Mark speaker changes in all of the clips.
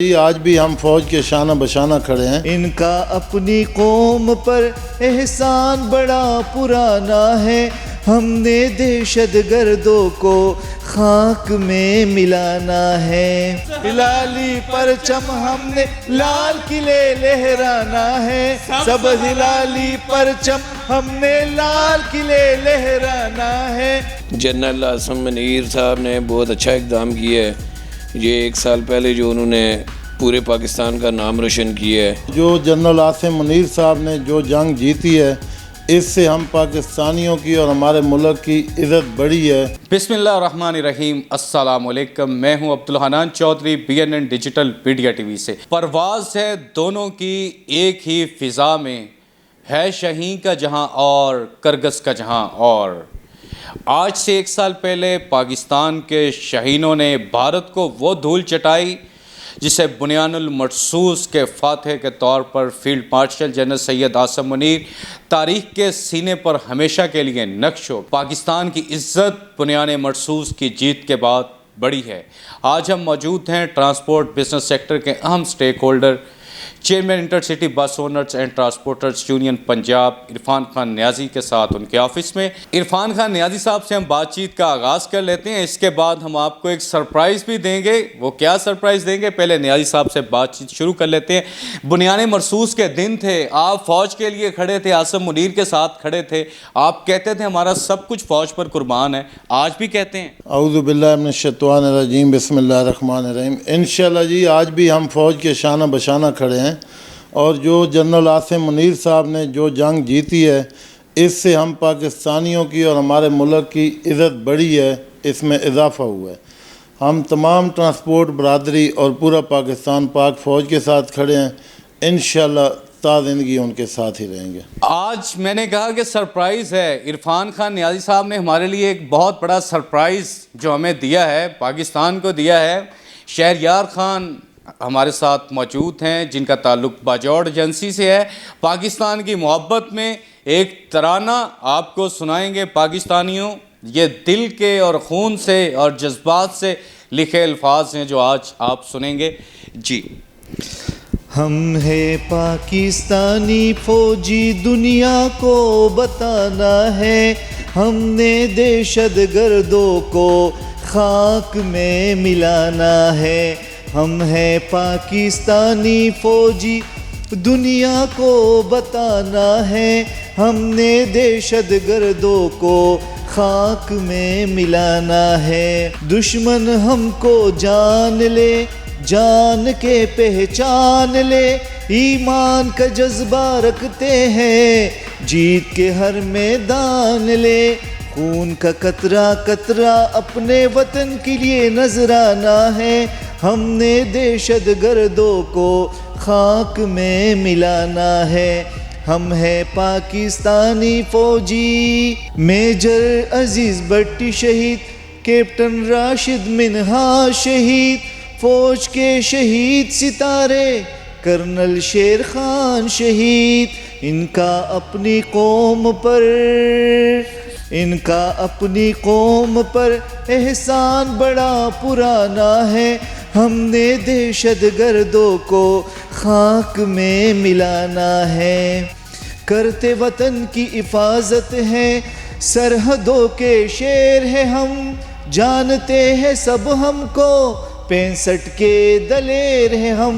Speaker 1: जी आज भी हम फौज के शाना बशाना खड़े हैं।
Speaker 2: इनका अपनी कौम पर एहसान बड़ा पुराना है। हमने दहशत गर्दों को खाक में मिलाना है। हिलाली परचम हमने लाल किले लहराना है। सब हिलाली परचम हमने लाल किले लहराना है।
Speaker 3: जनरल आसिम मुनीर साहब ने बहुत अच्छा इक़दाम किया है। ये 1 साल पहले जो उन्होंने पूरे पाकिस्तान का नाम रोशन किया है।
Speaker 1: जो जनरल आसिम मुनीर साहब ने जो जंग जीती है, इससे हम पाकिस्तानियों की और हमारे मुल्क की इज़्ज़त बढ़ी है।
Speaker 4: बिस्मिल्लाहिर्रहमानिर्रहीम, अस्सलामुअलैकुम। मैं हूं Abdul Hanan Chaudhry, BNN digital media TV से। परवाज़ है दोनों की एक ही फ़िज़ा में, है शहीं का जहां और करगस का जहां और। आज से 1 साल पहले पाकिस्तान के शहीनों ने भारत को वो धूल चटाई जिसे बुनियानुल मरसूस के फातह के तौर पर field marshal general Syed Asim Munir तारीख के सीने पर हमेशा के लिए नक्श हो। पाकिस्तान की इज़्ज़त बुनियान मरसूस की जीत के बाद बड़ी है। आज हम मौजूद हैं ट्रांसपोर्ट बिजनेस सेक्टर के अहम stakeholder, chairman intercity bus owners and transporters union Punjab Irfan Khan Niazi के साथ उनके ऑफिस में। इरफान खान नियाज़ी साहब से हम बातचीत का आगाज़ कर लेते हैं। इसके बाद हम आपको एक सरप्राइज़ भी देंगे। वो क्या सरप्राइज़ देंगे, पहले नियाज़ी साहब से बातचीत शुरू कर लेते हैं। बुनियान मरसूस के दिन थे, आप फ़ौज के लिए खड़े थे, आसिम मुनीर के साथ खड़े थे। आप कहते थे हमारा सब कुछ फ़ौज पर कुर्बान है, आज भी कहते हैं।
Speaker 1: औज़ु बिल्लाहि मिनश्शैतानिर्रजीम, बिस्मिल्लाहिर्रहमानिर्रहीम। इंशाअल्लाह जी आज भी हम फौज के शाना बशाना खड़े हैं। और जो जनरल आसिम मुनीर साहब ने जो जंग जीती है, इससे हम पाकिस्तानियों की और हमारे मुल्क की इज़्ज़त बढ़ी है, इसमें इजाफ़ा हुआ है। हम तमाम ट्रांसपोर्ट बरादरी और पूरा पाकिस्तान पाक फ़ौज के साथ खड़े हैं। इंशाअल्लाह ता ज़िंदगी उनके साथ ही रहेंगे।
Speaker 4: आज मैंने कहा कि सरप्राइज़ है। इरफान खान नियाज़ी साहब ने हमारे लिए एक बहुत बड़ा सरप्राइज़ जो हमें दिया है, पाकिस्तान को दिया है। शहरयार खान हमारे साथ मौजूद हैं जिनका ताल्लुक़ बाजौड़ एजेंसी से है। पाकिस्तान की मोहब्बत में एक तराना आपको सुनाएंगे पाकिस्तानियों। ये दिल के और खून से और जज्बात से लिखे अल्फाज हैं जो आज आप सुनेंगे जी।
Speaker 2: हम है पाकिस्तानी फौजी, दुनिया को बताना है। हमने दहशत गर्दों को खाक में मिलाना है। हम है पाकिस्तानी फौजी, दुनिया को बताना है। हमने दहशत गर्दों को खाक में मिलाना है। दुश्मन हमको जान ले, जान के पहचान ले। ईमान का जज्बा रखते हैं, जीत के हर मैदान ले। खून का कतरा कतरा अपने वतन के लिए नजराना है। हमने दहशत गर्दों को खाक में मिलाना है। हम है पाकिस्तानी फौजी। मेजर अजीज़ भट्टी शहीद, कैप्टन राशिद मिन्हा शहीद, फौज के शहीद सितारे कर्नल शेर खान शहीद। इनका अपनी कौम पर एहसान बड़ा पुराना है। हमने दहशत गर्दों को खाक में मिलाना है। करते वतन की हिफाजत है, सरहदों के शेर है हम। जानते हैं सब हमको, 65 के दलेर है हम।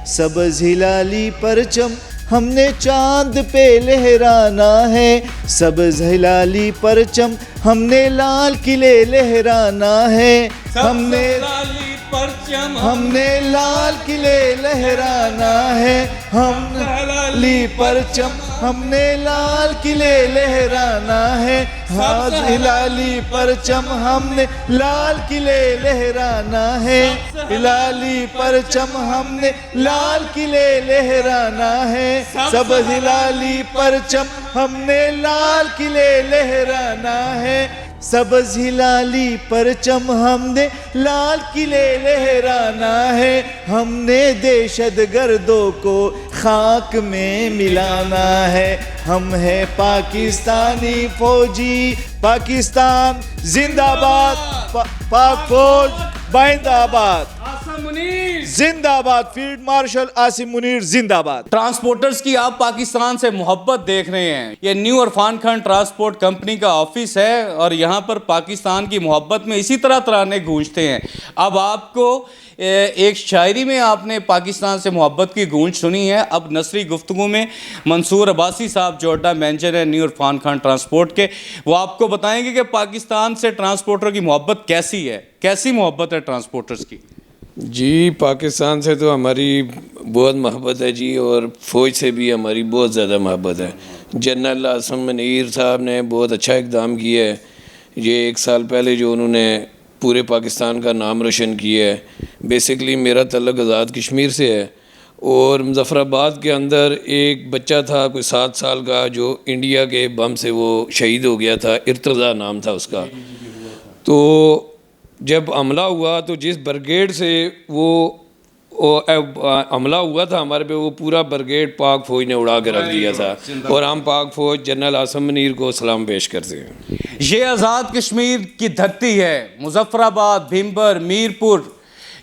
Speaker 2: सबज़ हिलाली परचम हमने चांद पे लहराना है। सबज़ हिलाली परचम हमने लाल किले लहराना है। हमने लाल किले लहराना है। हिलाली परचम हमने लाल किले लहराना है। हिलाली परचम हमने लाल किले लहराना है। हिलाली परचम हमने लाल किले लहराना है। सब हिलाली परचम हमने लाल किले लहराना है। सबज़ हिलाली परचम हमने लाल किले लहराना है। हमने दहशत गर्दों को खाक में मिलाना है। हम है पाकिस्तानी फौजी। पाकिस्तान जिंदाबाद, पाक फौज बाइंदाबाद।
Speaker 4: आसिम मुनीर
Speaker 2: जिंदाबाद, फील्ड मार्शल आसिम मुनीर जिंदाबाद।
Speaker 4: ट्रांसपोर्टर्स की आप पाकिस्तान से मोहब्बत देख रहे हैं। ये new Irfan Khan transport company का ऑफिस है और यहाँ पर पाकिस्तान की मोहब्बत में इसी तरह तराने गूंजते हैं। अब आपको एक शायरी में आपने पाकिस्तान से मोहब्बत की गूंज सुनी है। अब नसरी गुफ्तगू में मंसूर अब्बासी साहब जो अड्डा मैनेजर है न्यू इरफान खान ट्रांसपोर्ट के, वो आपको बताएंगे कि पाकिस्तान से ट्रांसपोर्टर की मोहब्बत कैसी है, कैसी मोहब्बत है ट्रांसपोर्टर्स की।
Speaker 3: जी, पाकिस्तान से तो हमारी बहुत मोहब्बत है जी, और फ़ौज से भी हमारी बहुत ज़्यादा मोहब्बत है। जनरल आसिम मुनीर साहब ने बहुत अच्छा इक़दाम किया है। ये 1 साल पहले जो उन्होंने पूरे पाकिस्तान का नाम रोशन किया है। बेसिकली मेरा तल्लुक़ आज़ाद कश्मीर से है और मुज़फ़्फ़राबाद के अंदर एक बच्चा था कोई 7 साल का जो इंडिया के बम से वो शहीद हो गया था, इर्तज़ा नाम था उसका। तो जब हमला हुआ तो जिस ब्रिगेड से वो हमला हुआ था हमारे पे, वो पूरा ब्रिगेड पाक फ़ौज ने उड़ा के रख दिया था और हम पाक फ़ौज जनरल आसिम मुनीर को सलाम पेश करते हैं।
Speaker 4: ये आज़ाद कश्मीर की धरती है। मुज़फ़्फ़राबाद, भीमबर, मीरपुर,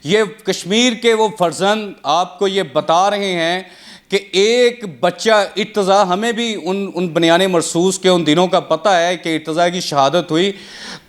Speaker 4: ये कश्मीर के वो फर्जंद आपको ये बता रहे हैं कि एक बच्चा इर्तज़ा, हमें भी उन बनियाने मरसूस के उन दिनों का पता है कि इर्तज़ा की शहादत हुई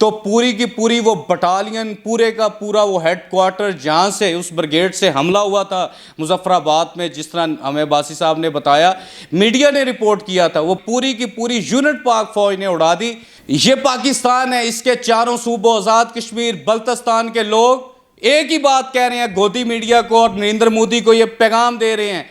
Speaker 4: तो पूरी की पूरी वो बटालियन, पूरे का पूरा वो हेड क्वार्टर जहाँ से उस ब्रिगेड से हमला हुआ था मुज़फ़्फ़राबाद में, जिस तरह हमें बासी साहब ने बताया, मीडिया ने रिपोर्ट किया था, वो पूरी की पूरी यूनिट पाक फ़ौज ने उड़ा दी। ये पाकिस्तान है, इसके चारों सूबों आज़ाद कश्मीर, बल्तिस्तान के लोग एक ही बात कह रहे हैं, गोदी मीडिया को और नरेंद्र मोदी को ये पैगाम दे रहे हैं,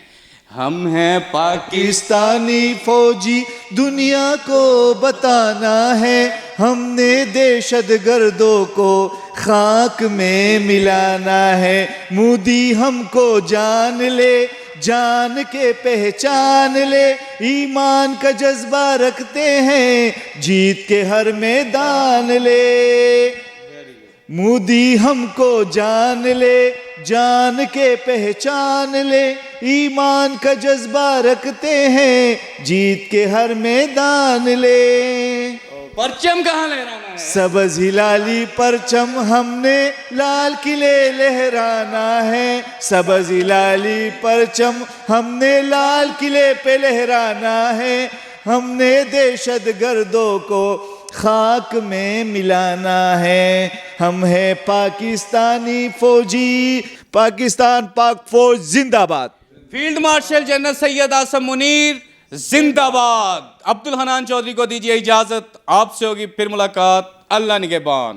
Speaker 4: हम हैं
Speaker 2: पाकिस्तानी फौजी, दुनिया को बताना है, हमने दहशत गर्दों को खाक में मिलाना है। मोदी हमको जान ले, जान के पहचान ले, ईमान का जज्बा रखते हैं, जीत के हर मैदान ले। मोदी हमको जान ले, जान के पहचान ले, ईमान का जज्बा रखते हैं, जीत के हर मैदान ले।
Speaker 4: परचम कहाँ लहराना है?
Speaker 2: सबज हिलाली परचम हमने लाल किले लहराना है, सबज हिलाली परचम हमने लाल किले पे लहराना है, हमने दहशत गर्दों को खाक में मिलाना है। हम है पाकिस्तानी फौजी, पाकिस्तान पाक फौज जिंदाबाद।
Speaker 4: Field marshal general Syed Asim Munir जिंदाबाद। अब्दुल हनान चौधरी को दीजिए इजाजत, आपसे होगी फिर मुलाकात। अल्लाह निगहबान।